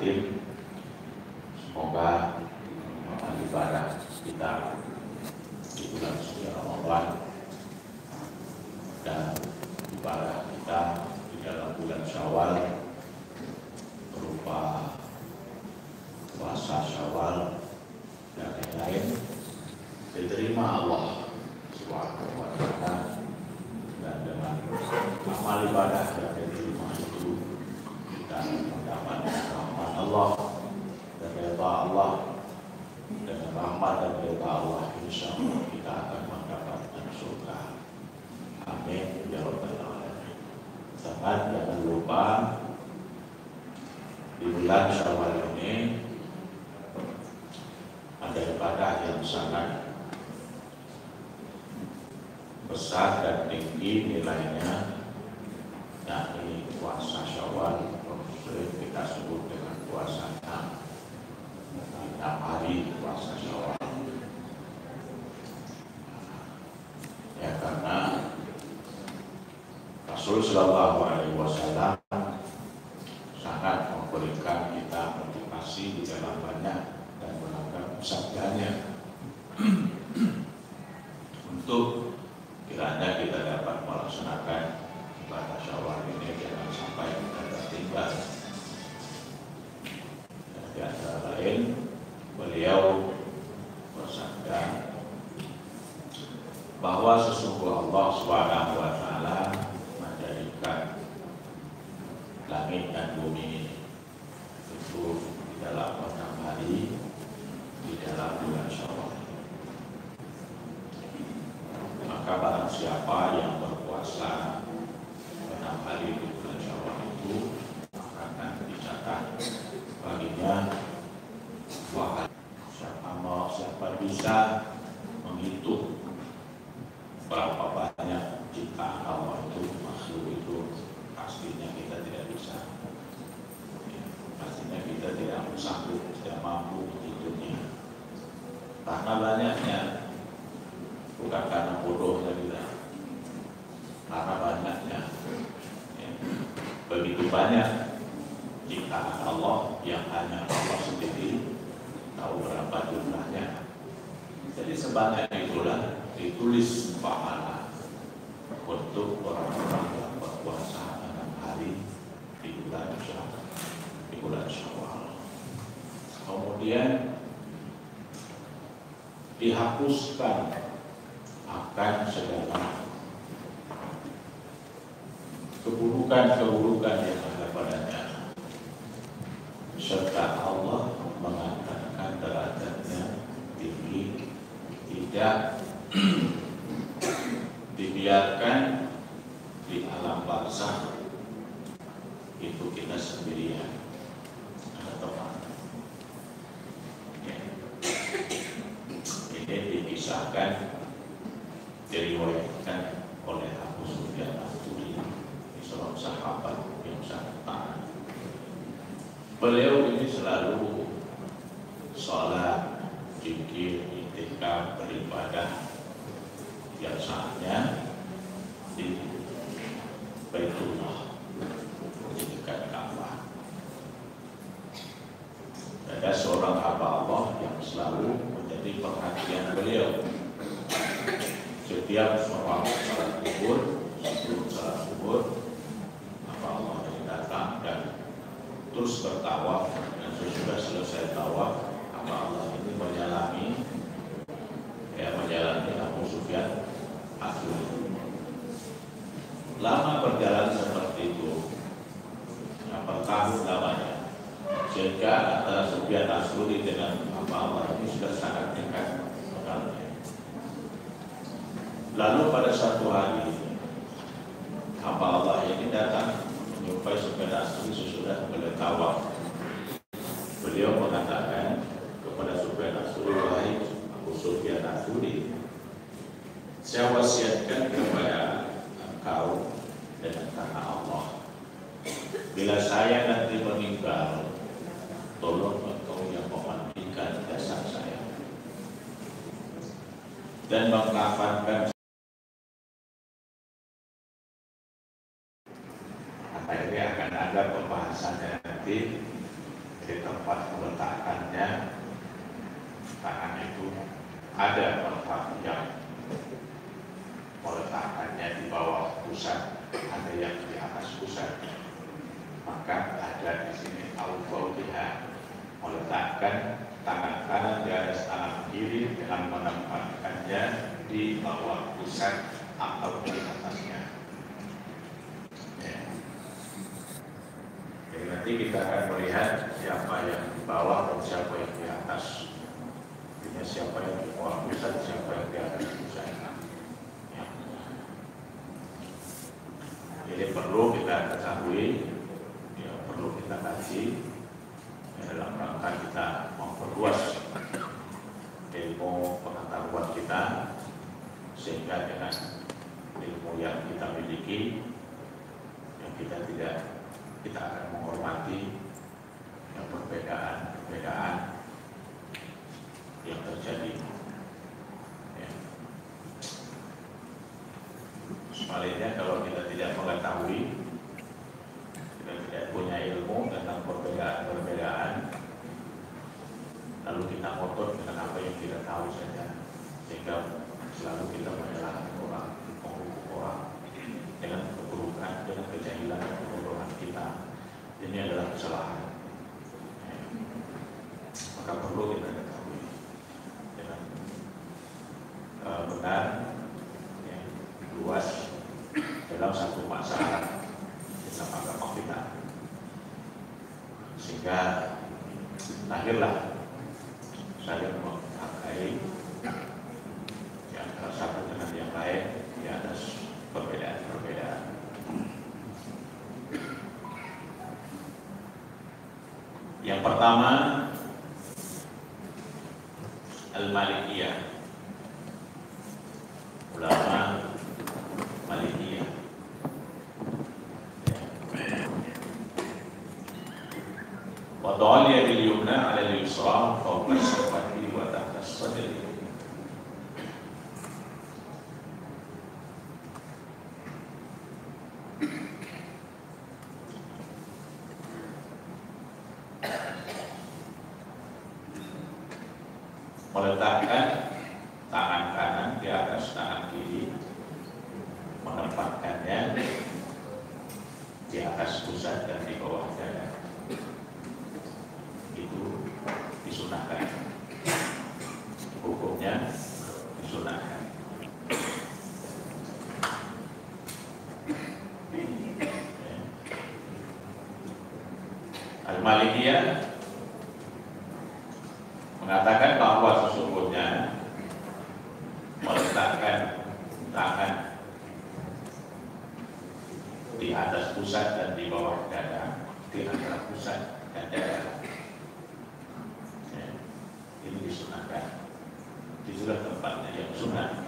batin. Semoga amal ibadah kita di bulan suci Ramadan dan ibadah kita di dalam bulan Syawal berupa puasa Syawal dan lain-lain diterima Allah Subhanahu wa Ta'ala, dan dengan amal ibadah yang diterima itu kita mendapatkan rahmat Allah dan redha Allah. Dengan rahmat dan redha Allah, insya Allah kita akan mendapatkan surga. Amin ya rabbal alamin. Jangan lupa di bulan Syawal ini ada ibadah yang sangat besar dan tinggi nilainya, yakni puasa Syawal, sering kita sebut dengan puasa 6 hari puasa Syawal. Ya, karena Rasul Shallallahu Alaihi Wasallam sangat memberikan kita motivasi di dalam banyak dan beragam sabdanya untuk kiranya kita dapat melaksanakan ibadah Syawal ini jangan sampai kita tertinggal. Di antara lain, beliau bersabda bahwa sesungguhnya Allah Subhanahu wa Ta'ala menjadikan langit dan bumi itu di dalam 6 hari di dalam bulan Syawal. Maka barang siapa yang berpuasa 6 hari di bulan Syawal itu akan dicatat baginya wahai. Siapa bisa menghitung berapa banyak ciptaan Allah itu, makhluk itu, pastinya kita tidak bisa. Pastinya kita tidak sanggup, tidak mampu menghitungnya. Karena banyaknya, bukan karena bodohnya kita, karena banyaknya. Begitu banyak ciptaan Allah yang hanya Allah sendiri tahu berapa jumlahnya. Jadi sebanyak itulah ditulis pahala untuk orang-orang yang berpuasa 6 hari di bulan Syawal. Kemudian dihapuskan akan segala keburukan yang ada padanya, serta Allah mengangkatkan derajatnya tinggi, tidak dibiarkan di alam barzakh itu kita sendirian, ada teman. Ini dipisahkan, diriwayatkan oleh Abu Sufyan Al-Thuri, seorang sahabat yang sangat taat. Beliau ini selalu sholat, zikir, iktikaf, beribadah biasanya di Baitullah, di dekat Ka'bah. Ada seorang hamba Allah yang selalu menjadi perhatian beliau. Setiap sholat kubur, sebelum sholat kubur, hamba Allah ini datang dan terus bertawaf, dan sesudah selesai tawaf, hamba Allah ini menyalami Abu Sufyan Al-Thuri. Lama berjalan seperti itu, bertahun lamanya, sehingga antara Sufyan Al-Thuri dengan hamba Allah ini sudah sangat dekat kenalnya. Lalu pada satu hari, hamba Allah ini datang menjumpai Sufyan Al-Thuri sesudah beliau tawaf. Beliau mengatakan kepada Sufyan Al-Thuri, wahai Abu Sufyan Al-Thuri, saya wasiatkan kepada engkau dengan kata Allah, bila saya nanti meninggal, tolong engkau yang memandikan jasad saya dan mengkafankan. Akhirnya akan ada pembahasannya nanti tempat meletakkannya tangan itu ada tempat yang meletakkannya di bawah pusat, ada yang di atas pusat. Maka ada di sini al-fawdiha, meletakkan tangan kanan di atas tangan kiri dengan menempatkannya di bawah pusat atau di atasnya. Ya. Jadi nanti kita akan melihat siapa yang di bawah dan siapa yang di atas. Artinya siapa yang di bawah pusat, siapa yang di atas pusat. Ya. Jadi perlu kita ketahui, ya, perlu kita kaji, ya, dalam rangka kita memperluas ilmu pengetahuan kita, sehingga dengan ilmu yang kita miliki, yang kita akan menghormati yang perbedaan yang terjadi. Ya. Sebaliknya kalau kita tidak mengetahui, kita tidak punya ilmu tentang perbedaan, lalu kita ngotot dengan apa yang kita tahu saja, sehingga selalu kita menyalahkan orang, menghukum orang dengan keburukan, dengan kejahilan dan kebodohan kita. Ini adalah kesalahan. Ya. Maka perlu kita ketahui dengan benar, ya, luas dalam satu masalah dalam agama kita, sehingga lahirlah saling menghargai yang satu dengan yang lain di atas perbedaan-perbedaan. Yang pertama, Al-Malikiyah, ulama Malikiyah. Wada'al yadil yumna 'ala al-yusra fawqa as-safati wa tahta as-sadri. Meletakkan tangan kanan di atas tangan kiri, menempatkannya di atas pusat dan di bawah dada. Itu disunahkan, hukumnya disunahkan. Al-Malikiyah mengatakan bahwa sesungguhnya meletakkan tangan di atas pusat dan di bawah dada, di antara pusat dan dada, ya, ini disunahkan. Itulah tempatnya yang sunnah.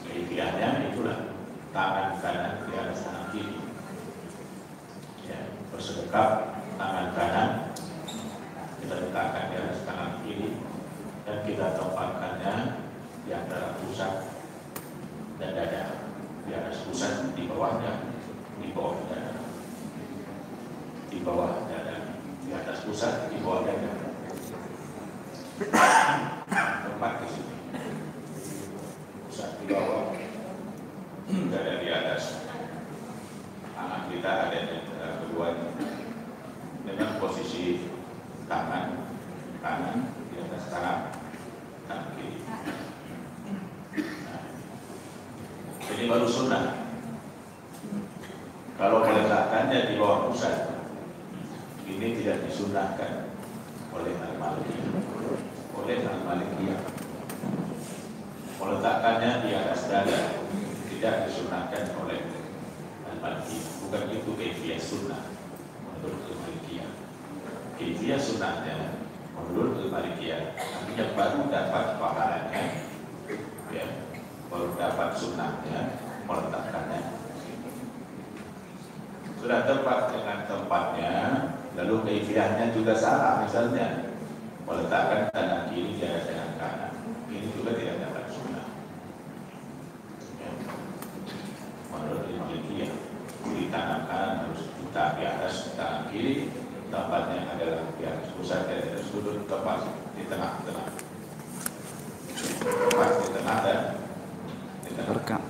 Kaifiahnya itulah tangan kanan di atas tangan kiri, ya, bersedekap tangan kanan kita letakkan di atas tangan kiri dan kita tempatkannya di antara pusat dan dada, di atas pusat, di bawah dada, di bawah dada, di bawah dada, di atas pusat, di bawah dada. Tempat di sini, pusat di bawah, dada di atas. Tangan kita ada di antara keduanya dengan posisi tangan kanan di atas tangan kiri. Nah, ini baru sunnah. Kalau meletakkannya di bawah pusat, ini tidak disunahkan oleh Al-Malikiyah. Meletakkannya di atas dada tidak disunahkan oleh Al-Malikiyah. Bukan itu kaifiyah sunnah menurut Al-Malikiyah. Kaifiyah sunnahnya menurut Al-Malikiyah, artinya baru dapat pahalanya, ya, baru dapat sunnahnya meletakkannya. Sudah tepat dengan tempatnya, lalu kaifiyahnya juga salah, misalnya meletakkan tangan kiri di atas tangan kanan, ini juga tidak dapat sunnah. Ya. Menurut Al-Malikiyah, di tangan kanan harus kita di atas tangan kiri, tempatnya adalah yang pusat dan sudut tepat di tengah-tengah. Tepat di tengah dan di tengah.